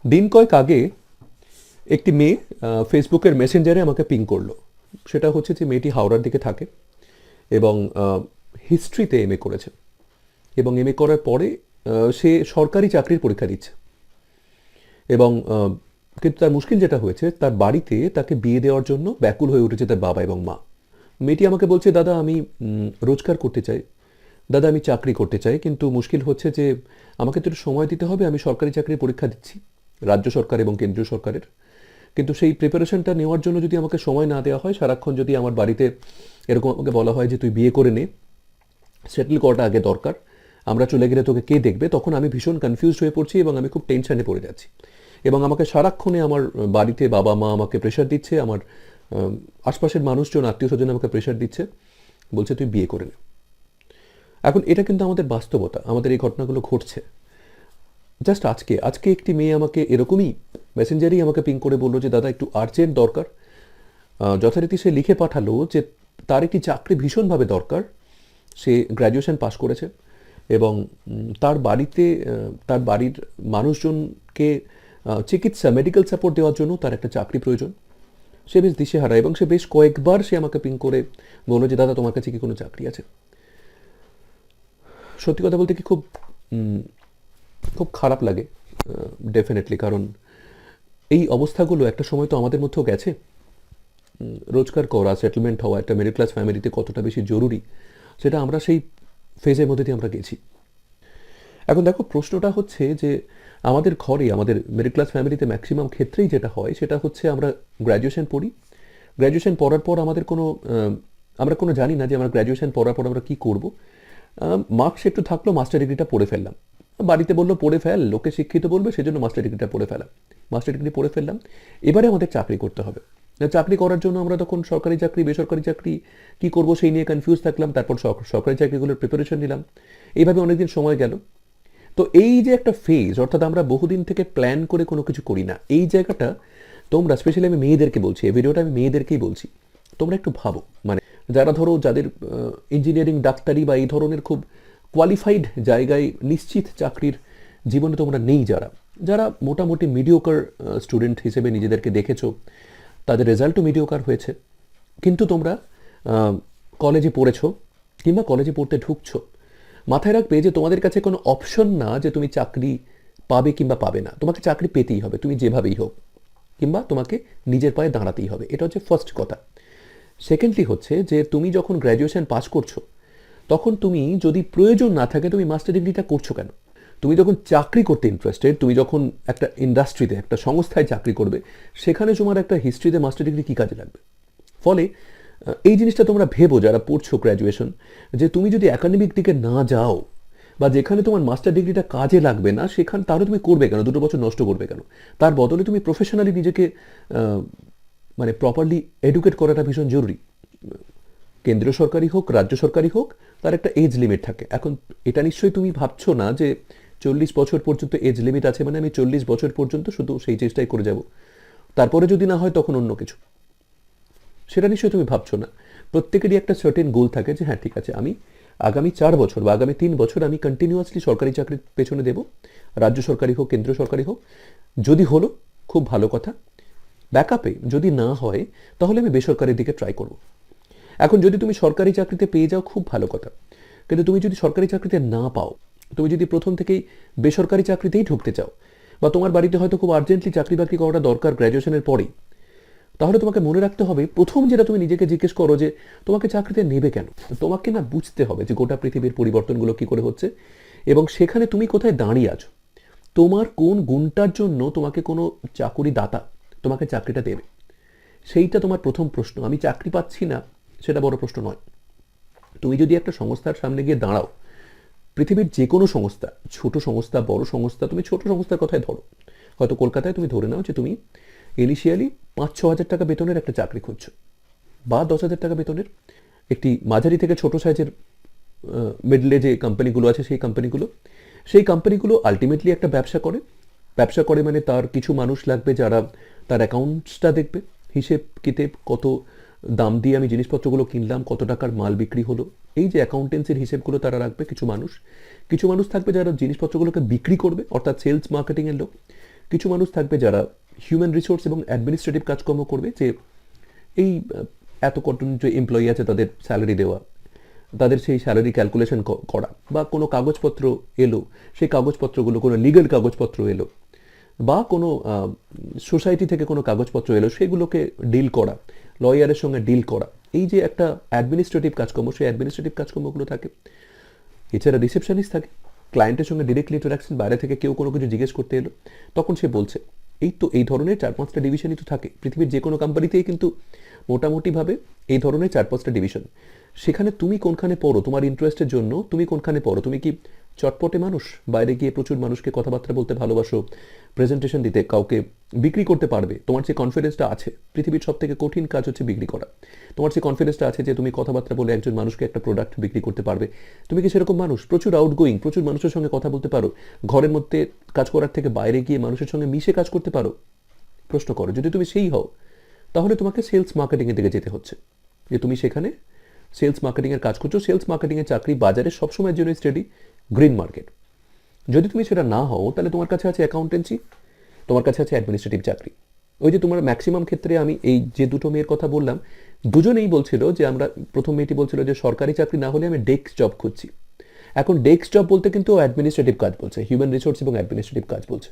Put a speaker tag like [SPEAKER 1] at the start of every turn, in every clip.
[SPEAKER 1] দিন কয়েক আগে একটি মেয়ে ফেসবুকের মেসেঞ্জারে আমাকে পিং করলো। সেটা হচ্ছে যে মেয়েটি হাওড়ার দিকে থাকে এবং হিস্ট্রিতে এমএ করেছে এবং এমএ করার পরে সে সরকারি চাকরির পরীক্ষা দিচ্ছে এবং কিন্তু তার মুশকিল যেটা হয়েছে, তার বাড়িতে তাকে বিয়ে দেওয়ার জন্য ব্যাকুল হয়ে উঠেছে তার বাবা এবং মা। মেয়েটি আমাকে বলছে, দাদা আমি রোজগার করতে চাই, দাদা আমি চাকরি করতে চাই, কিন্তু মুশকিল হচ্ছে যে আমাকে তো একটু সময় দিতে হবে। আমি সরকারি চাকরির পরীক্ষা দিচ্ছি, রাজ্য সরকার এবং কেন্দ্রীয় সরকারের, কিন্তু সেই প্রিপারেশনটা নেওয়ার জন্য যদি আমাকে সময় না দেওয়া হয়, সারাক্ষণ যদি আমার বাড়িতে এরকম আমাকে বলা হয় যে তুই বিয়ে করে নে, সেটেল করাটা আগে দরকার, আমরা চলে গেলে তোকে কে দেখবে, তখন আমি ভীষণ কনফিউজড হয়ে পড়ছি এবং আমি খুব টেনশনে পড়ে যাচ্ছি। এবং আমাকে সারাক্ষণে আমার বাড়িতে বাবা মা আমাকে প্রেশার দিচ্ছে, আমার আশপাশের মানুষজন আত্মীয় স্বজন আমাকে প্রেশার দিচ্ছে, বলছে তুই বিয়ে করে নে। এখন এটা কিন্তু আমাদের বাস্তবতা, আমাদের এই ঘটনাগুলো ঘটছে। জাস্ট আজকে আজকে একটি মেয়ে আমাকে এরকমই মেসেঞ্জারেই আমাকে পিং করে বললো যে দাদা একটু আর্জেন্ট দরকার। যথারীতি সে লিখে পাঠালো যে তার একটি চাকরি ভীষণভাবে দরকার। সে গ্র্যাজুয়েশন পাশ করেছে এবং তার বাড়িতে তার বাড়ির মানুষজনকে চিকিৎসা মেডিকেল সাপোর্ট দেওয়ার জন্য তার একটা চাকরি প্রয়োজন। সে বেশ দিশেহারা এবং সে বেশ কয়েকবার সে আমাকে পিং করে বললো যে দাদা তোমার কাছে কি কোনো চাকরি আছে। সত্যি কথা বলতে কি খুব খুব খারাপ লাগে ডেফিনেটলি, কারণ এই অবস্থাগুলো একটা সময় তো আমাদের মধ্যেও গেছে। রোজগার করা, সেটেলমেন্ট হওয়া একটা মিডল ক্লাস ফ্যামিলিতে কতটা বেশি জরুরি, সেটা আমরা সেই ফেজের মধ্যে দিয়ে আমরা গেছি। এখন দেখো, প্রশ্নটা হচ্ছে যে আমাদের ঘরে, আমাদের মিডল ক্লাস ফ্যামিলিতে ম্যাক্সিমাম ক্ষেত্রেই যেটা হয় সেটা হচ্ছে আমরা গ্র্যাজুয়েশন পড়ি, গ্র্যাজুয়েশন পড়ার পর আমাদের কোনো আমরা কোনো জানি না যে আমরা গ্র্যাজুয়েশন পড়ার পর আমরা কী করবো। মার্কস একটু থাকলো, মাস্টার ডিগ্রিটা পড়ে ফেললাম, বাড়িতে বললো পড়ে ফেল, লোকে শিক্ষিত বলবে, সেজন্য মাস্টার ডিগ্রিটা পড়ে ফেলাম, মাস্টার ডিগ্রি পড়ে ফেললাম। এবারে আমাদের চাকরি করতে হবে। চাকরি করার জন্য আমরা তখন সরকারি চাকরি বেসরকারি চাকরি কি করব সেই নিয়ে কনফিউজ থাকলাম। তারপর সরকারি চাকরিগুলোর প্রিপারেশন নিলাম, এইভাবে অনেকদিন সময় গেল। তো এই যে একটা ফেজ, অর্থাৎ আমরা বহুদিন থেকে প্ল্যান করে কোনো কিছু করি না, এই জায়গাটা তোমরা, স্পেশালি আমি মেয়েদেরকে বলছি, এই ভিডিওটা আমি মেয়েদেরকেই বলছি, তোমরা একটু ভাবো। মানে যারা ধরো, যাদের ইঞ্জিনিয়ারিং, ডাক্তারি বা এই ধরনের খুব কোয়ালিফাইড জায়গায় নিশ্চিত চাকরির জীবনে তোমরা নেই, যারা যারা মোটামুটি মিডিওকার স্টুডেন্ট হিসেবে নিজেদেরকে দেখেছো, তাদের রেজাল্টও মিডিওকার হয়েছে, কিন্তু তোমরা কলেজে পড়েছো কিংবা কলেজে পড়তে ঢুকছো, মাথায় রাখবে যে তোমাদের কাছে কোনো অপশন না যে তুমি চাকরি পাবে কিংবা পাবে না, তোমাকে চাকরি পেতেই হবে, তুমি যেভাবেই হোক, কিংবা তোমাকে নিজের পায়ে দাঁড়াতেই হবে। এটা হচ্ছে ফার্স্ট কথা। সেকেন্ডলি হচ্ছে যে তুমি যখন গ্র্যাজুয়েশন পাস করছো, তখন তুমি যদি প্রয়োজন না থাকে, তুমি মাস্টার ডিগ্রিটা করছো কেন? তুমি যখন চাকরি করতে ইন্টারেস্টেড, তুমি যখন একটা ইন্ডাস্ট্রিতে, একটা সংস্থায় চাকরি করবে, সেখানে তোমার একটা হিস্ট্রিতে মাস্টার ডিগ্রি কী কাজে লাগবে? ফলে এই জিনিসটা তোমরা ভেবো যারা পড়ছো গ্র্যাজুয়েশন, যে তুমি যদি একাডেমিক দিকে না যাও বা যেখানে তোমার মাস্টার ডিগ্রিটা কাজে লাগবে না, সেখানে তাহলে তুমি করবে কেন? 2 বছর নষ্ট করবে কেন? তার বদলে তুমি প্রফেশনালি নিজেকে মানে প্রপারলি এডুকেট করাটা ভীষণ জরুরি। কেন্দ্রীয় সরকারি হোক, রাজ্য সরকারি হোক, তার একটা এজ লিমিট থাকে। এখন এটা নিশ্চয়ই তুমি ভাবছো না যে 40 বছর পর্যন্ত এজ লিমিট আছে, মানে আমি 40 বছর পর্যন্ত শুধু সেই চেষ্টাই করে যাব, তারপরে যদি না হয় তখন অন্য কিছু। সেটা নিশ্চয়ই তুমি ভাবছো না। প্রত্যেকেরই একটা সার্টেন গোল থাকে যে হ্যাঁ ঠিক আছে, আমি আগামী 4 বছর বা আগামী 3 বছর আমি কন্টিনিউয়াসলি সরকারি চাকরির পেছনে দেব, রাজ্য সরকারি হোক, কেন্দ্রীয় সরকারি হোক। যদি হলো খুব ভালো কথা, ব্যাকআপে যদি না হয় তাহলে আমি বেসরকারির দিকে ট্রাই করব। এখন যদি তুমি সরকারি চাকরিতে পেয়ে যাও, খুব ভালো কথা, কিন্তু তুমি যদি সরকারি চাকরিতে না পাও, তুমি যদি প্রথম থেকেই বেসরকারি চাকরিতেই ঢুকতে চাও, বা তোমার বাড়িতে হয়তো খুব আর্জেন্টলি চাকরি বাকরি করাটা দরকার গ্র্যাজুয়েশনের পরেই, তাহলে তোমাকে মনে রাখতে হবে, প্রথম যেটা তুমি নিজেকে জিজ্ঞেস করো যে তোমাকে চাকরিতে নেবে কেন। তোমাকে না বুঝতে হবে যে গোটা পৃথিবীর পরিবর্তনগুলো কী করে হচ্ছে এবং সেখানে তুমি কোথায় দাঁড়িয়ে আছো, তোমার কোন গুণটার জন্য তোমাকে কোনো চাকুরি দাতা তোমাকে চাকরিটা দেবে, সেইটা তোমার প্রথম প্রশ্ন। আমি চাকরি পাচ্ছি না, সেটা বড় প্রশ্ন নয়। তুমি যদি একটা সংস্থার সামনে গিয়ে দাঁড়াও, পৃথিবীর যে কোনো সংস্থা, ছোট সংস্থা বড় সংস্থা, তুমি ছোট সংস্থার কথায় ধরো, হয়তো কলকাতায় তুমি ধরে নাও যে তুমি ইনিশিয়ালি 5-6 হাজার টাকা বেতনের একটা চাকরি খুঁজছো, বা 10,000 টাকা বেতনের একটি মাঝারি থেকে ছোট সাইজের মিডলে যে কোম্পানিগুলো আছে, সেই কোম্পানিগুলো আলটিমেটলি একটা ব্যবসা করে। ব্যবসা করে মানে তার কিছু মানুষ লাগবে যারা তার অ্যাকাউন্টসটা দেখবে, হিসেব কিতেব, কত দাম দিয়ে আমি জিনিসপত্রগুলো কিনলাম, কত টাকার মাল বিক্রি হলো, এই যে অ্যাকাউন্টেন্সির হিসেবগুলো তারা রাখবে কিছু মানুষ। কিছু মানুষ থাকবে যারা জিনিসপত্রগুলোকে বিক্রি করবে, অর্থাৎ সেলস মার্কেটিংয়ের লোক। কিছু মানুষ থাকবে যারা হিউম্যান রিসোর্স এবং অ্যাডমিনিস্ট্রেটিভ কাজকর্ম করবে, যে এই এত কজন যে এমপ্লয়ি আছে তাদের স্যালারি দেওয়া, তাদের সেই স্যালারি ক্যালকুলেশন করা, বা কোনো কাগজপত্র এলো, সেই কাগজপত্রগুলো কোনো লিগ্যাল কাগজপত্র এলো, বা কোনো সোসাইটি থেকে কোনো কাগজপত্র এলো, সেগুলোকে ডিল করা, লয়ারের সঙ্গে ডিল করা, এই যে একটা অ্যাডমিনিস্ট্রেটিভ কাজকর্ম, সেই অ্যাডমিনিস্ট্রেটিভ কাজকর্মগুলো থাকে। এছাড়া রিসেপশনিস্ট থাকে, ক্লায়েন্টের সঙ্গে ডিরেক্টলি ইন্টারাকশন, বাইরে থেকে কেউ কোনো কিছু জিজ্ঞেস করতে এলো তখন সে বলছে। এই তো এই ধরনের 4-5টা ডিভিশনই তো থাকে পৃথিবীর যে কোনো কোম্পানিতেই, কিন্তু মোটামুটিভাবে এই ধরনের 4-5টা ডিভিশন। সেখানে তুমি কোনখানে পড়ো, তোমার ইন্টারেস্টের জন্য তুমি কোনখানে পড়ো। তুমি কি চটপটে মানুষ, বাইরে গিয়ে প্রচুর মানুষকে কথাবার্তা বলতে ভালোবাসো, প্রেজেন্টেশন দিতে, কাউকে বিক্রি করতে পারবে, তোমার যে কনফিডেন্সটা আছে, পৃথিবীর সব থেকে কঠিন কাজ হচ্ছে বিক্রি করা, তোমার যে কনফিডেন্সটা আছে যে তুমি কথাবার্তা বলে একজন মানুষকে একটা প্রোডাক্ট বিক্রি করতে পারবে, তুমি কি সেরকম মানুষ? প্রচুর আউটগোয়িং, প্রচুর মানুষের সঙ্গে কথা বলতে পারো, ঘরের মধ্যে কাজ করার থেকে বাইরে গিয়ে মানুষের সঙ্গে মিশে কাজ করতে পারো? প্রশ্ন করো, যদি তুমি সেই হও তাহলে তোমাকে সেলস মার্কেটিংয়ের দিকে যেতে হচ্ছে, যে তুমি সেখানে সেলস মার্কেটিংয়ের কাজ করছো। সেলস মার্কেটিংয়ের চাকরি বাজারে সবসময়ের জন্য স্টেডি, গ্রিন মার্কেট। যদি তুমি সেটা না হও তাহলে তোমার কাছে আছে অ্যাকাউন্টেন্সি, তোমার কাছে আছে অ্যাডমিনিস্ট্রেটিভ চাকরি। ওই যে তোমার ম্যাক্সিমাম ক্ষেত্রে আমি এই যে দুটো মেয়ের কথা বললাম, দুজনেই বলছিল যে আমরা, প্রথম মেয়েটি বলছিল যে সরকারি চাকরি না হলে আমি ডেস্ক জব খুঁজছি। এখন ডেস্ক জব বলতে কিন্তু অ্যাডমিনিস্ট্রেটিভ কাজ বলছে, হিউম্যান রিসোর্স এবং অ্যাডমিনিস্ট্রেটিভ কাজ বলছে।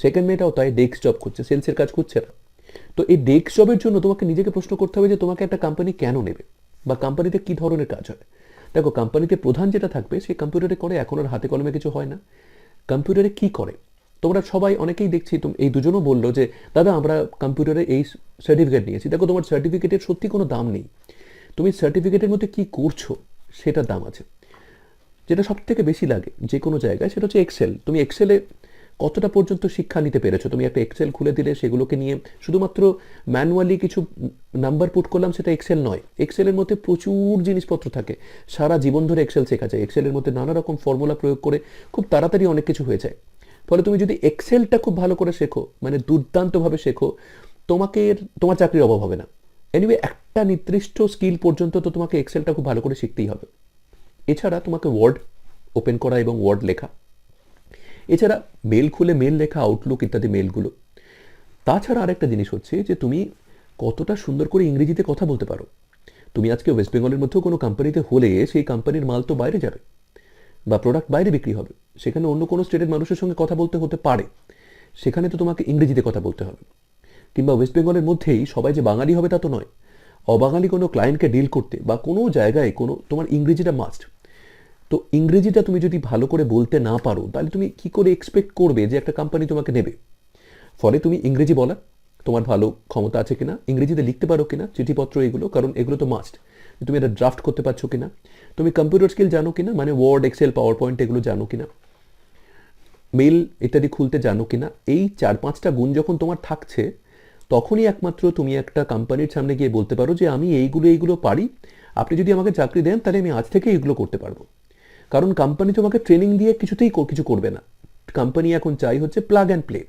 [SPEAKER 1] সেকেন্ড মেয়েটাও তাই ডেস্ক জব খুঁজছে, সেলসের কাজ খুঁজছে না। তো এই ডেস্ক জবের জন্য তোমাকে নিজেকে প্রশ্ন করতে হবে যে তোমাকে একটা কোম্পানি কেন নেবে, বা কোম্পানিতে কী ধরনের কাজ হয়। দেখো, কোম্পানিতে প্রধান যেটা থাকবে সে কম্পিউটারে করে, এখন আর হাতে কলমে কিছু হয় না। কম্পিউটারে কি করে তোমরা সবাই, অনেকেই দেখছি, এই দুজনও বললো যে দাদা আমরা কম্পিউটারে এই সার্টিফিকেট নিয়েছি। দেখো, তোমার সার্টিফিকেটের সত্যি কোনো দাম নেই, তুমি সার্টিফিকেটের মধ্যে কী করছো সেটার দাম আছে। যেটা সব থেকে বেশি লাগে যে কোনো জায়গায় সেটা হচ্ছে এক্সেল। তুমি এক্সেলে কতটা পর্যন্ত শিক্ষা নিতে পেরেছো? তুমি একটা এক্সেল খুলে দিলে সেগুলোকে নিয়ে শুধুমাত্র ম্যানুয়ালি কিছু নাম্বার পুট করলাম, সেটা এক্সেল নয়। এক্সেলের মধ্যে প্রচুর জিনিসপত্র থাকে, সারা জীবন ধরে এক্সেল শেখা যায়। এক্সেলের মধ্যে নানা রকম ফর্মুলা প্রয়োগ করে খুব তাড়াতাড়ি অনেক কিছু হয়ে যায়। ফলে তুমি যদি এক্সেলটা খুব ভালো করে শেখো, মানে দুর্দান্তভাবে শেখো, তোমার চাকরির অভাব হবে না। এনিওয়ে, একটা নির্দিষ্ট স্কিল পর্যন্ত তো তোমাকে এক্সেলটা খুব ভালো করে শিখতেই হবে। এছাড়া তোমাকে ওয়ার্ড ওপেন করা এবং ওয়ার্ড লেখা, এছাড়া মেল খুলে মেল লেখা, আউটলুক ইত্যাদি মেলগুলো। তাছাড়া আরেকটা জিনিস হচ্ছে যে তুমি কতটা সুন্দর করে ইংরেজিতে কথা বলতে পারো। তুমি আজকে ওয়েস্ট বেঙ্গলের মধ্যেও কোনো কোম্পানিতে হলে সেই কোম্পানির মাল তো বাইরে যাবে, বা প্রোডাক্ট বাইরে বিক্রি হবে, সেখানে অন্য কোনো স্টেটের মানুষের সঙ্গে কথা বলতে হতে পারে, সেখানে তো তোমাকে ইংরেজিতে কথা বলতে হবে। কিংবা ওয়েস্ট বেঙ্গলের মধ্যেই সবাই যে বাঙালি হবে তা তো নয়, অবাঙালি কোনো ক্লায়েন্টকে ডিল করতে বা কোনো জায়গায় তোমার ইংরেজিটা মাস্ট। তো ইংরেজিটা তুমি যদি ভালো করে বলতে না পারো তাহলে তুমি কি করে এক্সপেক্ট করবে যে একটা কোম্পানি তোমাকে নেবে? ফলে তুমি ইংরেজি বলা, তোমার ভালো ক্ষমতা আছে কিনা, ইংরেজিতে লিখতে পারো কিনা চিঠিপত্র, এগুলো, কারণ এগুলো তো মাস্ট। তুমি এটা ড্রাফট করতে পারছো কিনা, তুমি কম্পিউটার স্কিল জানো কিনা, মানে ওয়ার্ড, এক্সেল, পাওয়ার পয়েন্ট এগুলো জানো কিনা, মেল ইত্যাদি খুলতে জানো কিনা। এই 4-5টা গুণ যখন তোমার থাকছে, তখনই একমাত্র তুমি একটা কোম্পানির সামনে গিয়ে বলতে পারো যে আমি এইগুলো পারি, আপনি যদি আমাকে চাকরি দেন তাহলে আমি আজ থেকে এইগুলো করতে পারবো। কারণ কোম্পানি তোমাকে ট্রেনিং দিয়ে কিছুতেই কিছু করবে না। কোম্পানি এখন চাই হচ্ছে প্লাগ অ্যান্ড প্লে।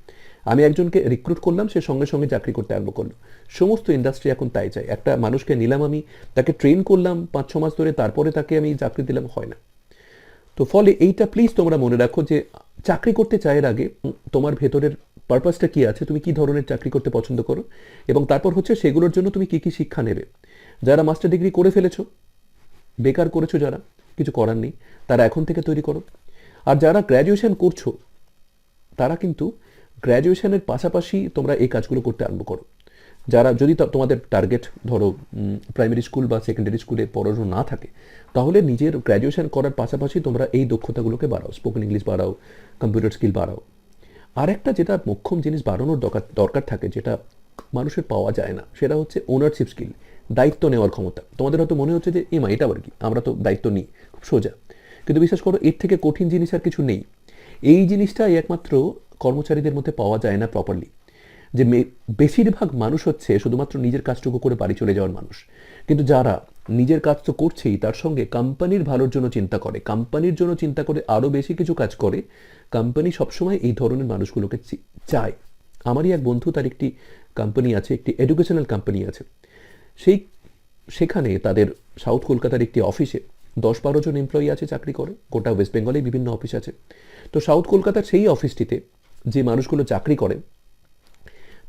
[SPEAKER 1] আমি একজনকে রিক্রুট করলাম, সে সঙ্গে সঙ্গে চাকরি করতে আরম্ভ করলো। সমস্ত ইন্ডাস্ট্রি এখন তাই চাই। একটা মানুষকে নিলাম, আমি তাকে ট্রেন করলাম 5-6 মাস ধরে, তারপরে তাকে আমি চাকরি দিলাম, হয় না। তো ফলে এইটা প্লিজ তোমরা মনে রাখো যে চাকরি করতে চায়ের আগে তোমার ভেতরের পারপাসটা কী আছে, তুমি কী ধরনের চাকরি করতে পছন্দ করো, এবং তারপর হচ্ছে সেগুলোর জন্য তুমি কী কী শিক্ষা নেবে। যারা মাস্টার ডিগ্রি করে ফেলেছো, বেকার করেছো, যারা কিছু করার নেই, তারা এখন থেকে তৈরি করো। আর যারা গ্র্যাজুয়েশন করছো তারা কিন্তু গ্র্যাজুয়েশনের পাশাপাশি তোমরা এই কাজগুলো করতে আরম্ভ করো। যারা, যদি তোমাদের টার্গেট ধরো প্রাইমারি স্কুল বা সেকেন্ডারি স্কুলে পড়ানো না থাকে, তাহলে নিজের গ্র্যাজুয়েশন করার পাশাপাশি তোমরা এই দক্ষতাগুলোকে বাড়াও, স্পোকেন ইংলিশ বাড়াও, কম্পিউটার স্কিল বাড়াও। আর একটা যেটা মোক্ষম জিনিস বাড়ানোর দরকার থাকে, যেটা মানুষের পাওয়া যায় না, সেটা হচ্ছে ওনারশিপ স্কিল, দায়িত্ব নেওয়ার ক্ষমতা। তোমাদের হয়তো মনে হচ্ছে যে এটা আবার কি, আমরা তো দায়িত্ব নিই, খুব সোজা। কিন্তু বিশ্বাস করো, এর থেকে কঠিন জিনিস আর কিছু নেই। এই জিনিসটাই একমাত্র কর্মচারীদের মধ্যে পাওয়া যায় না প্রপারলি। যে বেশিরভাগ মানুষ হচ্ছে শুধুমাত্র নিজের কাজটুকু করে বাড়ি চলে যাওয়ার মানুষ, কিন্তু যারা নিজের কাজ তো করছেই, তার সঙ্গে কোম্পানির ভালোর জন্য চিন্তা করে, কোম্পানির জন্য চিন্তা করে আরও বেশি কিছু কাজ করে, কোম্পানি সবসময় এই ধরনের মানুষগুলোকে চায়। আমারই এক বন্ধু, তার একটি কোম্পানি আছে, একটি এডুকেশনাল কোম্পানি আছে। সেখানে তাদের সাউথ কলকাতার একটি অফিসে 10-12 জন এমপ্লয়ি আছে, চাকরি করে। গোটা ওয়েস্ট বেঙ্গলে বিভিন্ন অফিস আছে। তো সাউথ কলকাতার সেই অফিসটিতে যে মানুষগুলো চাকরি করে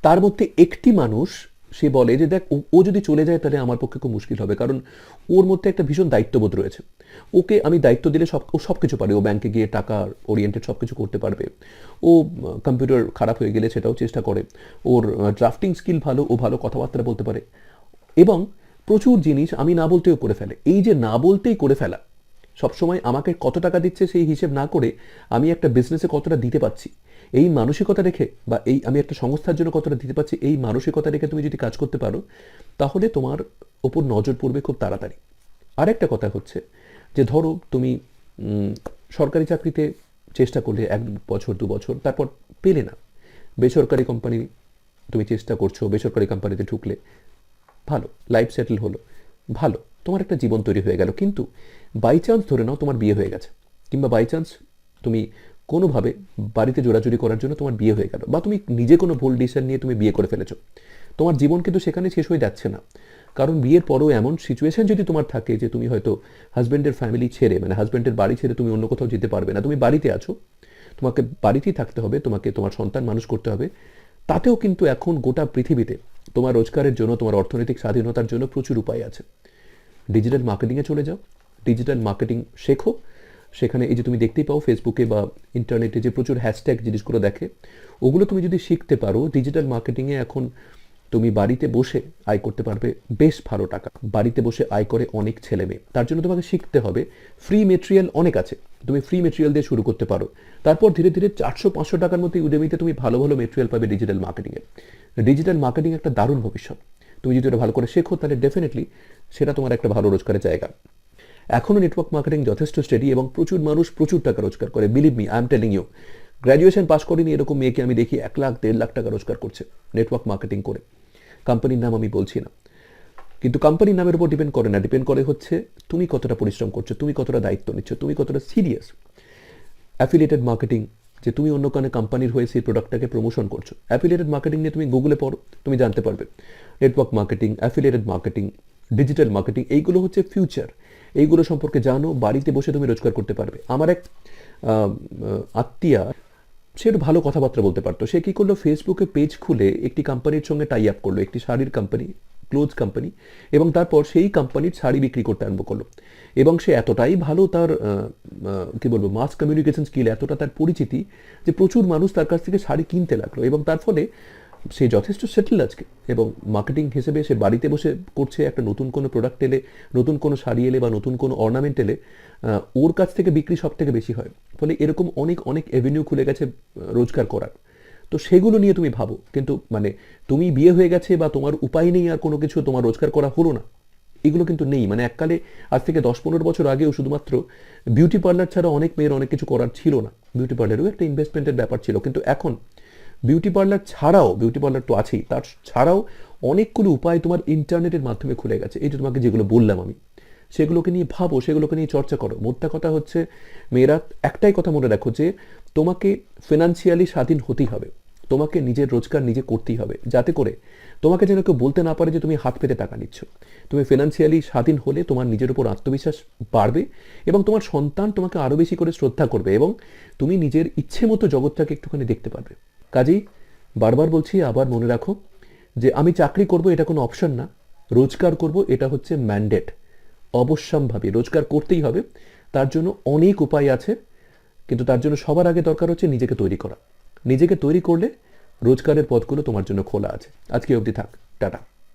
[SPEAKER 1] তার মধ্যে একটি মানুষ সে বলে যে দেখ ও যদি চলে যায় তাহলে আমার পক্ষে খুব মুশকিল হবে, কারণ ওর মধ্যে একটা ভীষণ দায়িত্ববোধ রয়েছে। ওকে আমি দায়িত্ব দিলে ও সব কিছু পারে, ও ব্যাংকে গিয়ে টাকা ওরিয়েন্টেড সব কিছু করতে পারবে, ও কম্পিউটার খারাপ হয়ে গেলে সেটাও চেষ্টা করে, ওর ড্রাফটিং স্কিল ভালো, ও ভালো কথাবার্তা বলতে পারে, এবং প্রচুর জিনিস আমি না বলতেও করে ফেলে। এই যে না বলতেই করে ফেলা, সবসময় আমাকে কত টাকা দিচ্ছে সেই হিসেব না করে আমি একটা বিজনেসে কতটা দিতে পারছি এই মানসিকতা রেখে, বা এই আমি একটা সংস্থার জন্য কতটা দিতে পারছি এই মানসিকতা রেখে তুমি যদি কাজ করতে পারো তাহলে তোমার ওপর নজর পড়বে খুব তাড়াতাড়ি। আরেকটা কথা হচ্ছে যে ধরো তুমি সরকারি চাকরিতে চেষ্টা করলে 1 বছর 2 বছর, তারপর পেলে না, বেসরকারি কোম্পানি তুমি চেষ্টা করছো, বেসরকারি কোম্পানিতে ঢুকলে, ভালো, লাইফ সেটেল হলো, ভালো, তোমার একটা জীবন তৈরি হয়ে গেল। কিন্তু বাই চান্স ধরে নাও তোমার বিয়ে হয়ে গেছে, কিংবা বাই চান্স তুমি কোনোভাবে বাড়িতে জোড়াজুড়ি করার জন্য তোমার বিয়ে হয়ে গেল, বা তুমি নিজে কোনো ভুল ডিসিশন নিয়ে তুমি বিয়ে করে ফেলেছো, তোমার জীবন কিন্তু সেখানে শেষ হয়ে যাচ্ছে না। কারণ বিয়ের পরেও এমন সিচুয়েশন যদি তোমার থাকে যে তুমি হয়তো হাজব্যান্ডের ফ্যামিলি ছেড়ে, মানে হাজব্যান্ডের বাড়ি ছেড়ে তুমি অন্য কোথাও যেতে পারবে না, তুমি বাড়িতে আছো, তোমাকে বাড়িতেই থাকতে হবে, তোমাকে তোমার সন্তান মানুষ করতে হবে, তাতেও কিন্তু এখন গোটা পৃথিবীতে তোমার রোজগারের জন্য, তোমার অর্থনৈতিক স্বাধীনতার জন্য প্রচুর উপায় আছে। ডিজিটাল মার্কেটিংয়ে চলে যাও, ডিজিটাল মার্কেটিং শেখো। সেখানে এই যে তুমি দেখতেই পাও ফেসবুকে বা ইন্টারনেটে যে প্রচুর হ্যাশট্যাগ জিনিসগুলো দেখে, ওগুলো তুমি যদি শিখতে পারো, ডিজিটাল মার্কেটিংয়ে এখন তুমি বাড়িতে বসে আয় করতে পারবে বেশ ভালো টাকা। বাড়িতে বসে আয় করে অনেক ছেলে মেয়ে, তার জন্য তোমাকে শিখতে হবে। ফ্রি মেটেরিয়াল অনেক আছে, তুমি ফ্রি মেটেরিয়াল দিয়ে শুরু করতে পারো, তারপর ধীরে ধীরে 400-500 টাকার মধ্যে উডেমিতে তুমি ভালো ভালো মেটেরিয়াল পাবে ডিজিটাল মার্কেটিংয়ে। ডিজিটাল মার্কেটিং একটা দারুণ ভবিষ্যৎ, তুমি যদি এটা ভালো করে শেখো তাহলে ডেফিনেটলি সেটা তোমার একটা ভালো রোজগারের জায়গা। এখনও নেটওয়ার্ক মার্কেটিং যথেষ্ট স্টেডি এবং প্রচুর মানুষ প্রচুর টাকা রোজগার করে। Believe me, I am telling you, graduation pass করেনি এরকম মেয়েকে আমি দেখি 1 লাখ 1.5 লাখ টাকা রোজগার করছে নেটওয়ার্ক মার্কেটিং করে। কোম্পানির নাম আমি বলছি না, কিন্তু কোম্পানির নামের উপর ডিপেন্ড করে না, ডিপেন্ড করে হচ্ছে তুমি কতটা পরিশ্রম করছো, তুমি কতটা দায়িত্ব নিচ্ছ, তুমি কতটা সিরিয়াস। অ্যাফিলিয়েটেড মার্কেটিং, যে তুমি অন্য কোনো কোম্পানির হয়ে সেই প্রোডাক্টটাকে প্রমোশন করছো। অ্যাফিলিয়েটেড মার্কেটিং নিয়ে তুমি গুগলে পড়ো, তুমি জানতে পারবে। Network marketing, affiliated marketing, digital marketing, এইগুলো হচ্ছে ফিউচার। এইগুলো সম্পর্কে জানো, বাড়িতে বসে তুমি রোজগার করতে পারবে। আমার এক আত্মীয়া, সে একটু ভালো কথাবার্তা বলতে পারতো, সে কী করলো, ফেসবুকে পেজ খুলে একটি কোম্পানির সঙ্গে টাই আপ করলো, একটি শাড়ির কোম্পানি, ক্লোথ কোম্পানি, এবং তারপর সেই কোম্পানির শাড়ি বিক্রি করতে আরম্ভ করলো। এবং সে এতটাই ভালো, তার কী বলবো, মাস কমিউনিকেশন স্কিল এতটা, তার পরিচিতি, যে প্রচুর মানুষ তার কাছ থেকে শাড়ি কিনতে লাগলো, এবং তার ফলে সে যথেষ্ট সেটেল আজকে। এবং মার্কেটিং হিসেবে সে বাড়িতে বসে করছে, একটা নতুন কোনো প্রোডাক্ট এলে, নতুন কোনো শাড়ি এলে বা নতুন কোনো অর্নামেন্ট এলে ওর কাছ থেকে বিক্রি সব থেকে বেশি হয়। ফলে এরকম অনেক অনেক এভিনিউ খুলে গেছে রোজগার করার। তো সেগুলো নিয়ে তুমি ভাবো, কিন্তু মানে তুমি বিয়ে হয়ে গেছে বা তোমার উপায় নেই আর কোনো কিছু, তোমার রোজগার করা হলো না, এগুলো কিন্তু নেই। মানে এককালে, আজ থেকে 10-15 বছর আগেও শুধুমাত্র বিউটি পার্লার ছাড়া অনেক মেয়ের অনেক কিছু করার ছিল না, বিউটি পার্লারেও একটা ইনভেস্টমেন্টের ব্যাপার ছিল। কিন্তু এখন বিউটি পার্লার ছাড়াও, বিউটি পার্লার তো আছেই, তার ছাড়াও অনেকগুলো উপায় তোমার ইন্টারনেটের মাধ্যমে খুলে গেছে। এই যে তোমাকে যেগুলো বললাম আমি, সেগুলোকে নিয়ে ভাবো, সেগুলোকে নিয়ে চর্চা করো। মোদ্দা কথা হচ্ছে, মেয়েরা একটাই কথা মনে রাখো, যে তোমাকে ফিনান্সিয়ালি স্বাধীন হতেই হবে, তোমাকে নিজের রোজগার নিজে করতেই হবে, যাতে করে তোমাকে যেন কেউ বলতে না পারে যে তুমি হাত পেতে টাকা নিচ্ছ। তুমি ফিনান্সিয়ালি স্বাধীন হলে তোমার নিজের উপর আত্মবিশ্বাস বাড়বে, এবং তোমার সন্তান তোমাকে আরও বেশি করে শ্রদ্ধা করবে, এবং তুমি নিজের ইচ্ছে মতো জগৎটাকে একটুখানি দেখতে পারবে। কাজেই বারবার বলছি, আবার মনে রাখো যে আমি চাকরি করব এটা কোনো অপশন না, রোজগার করব এটা হচ্ছে ম্যান্ডেট। অবশ্যম্ভাবী রোজগার করতেই হবে, তার জন্য অনেক উপায় আছে, কিন্তু তার জন্য সবার আগে দরকার হচ্ছে নিজেকে তৈরি করা। নিজেকে তৈরি করলে রোজগারের পথগুলো তোমার জন্য খোলা আছে। আজকে অবধি থাক, টাটা।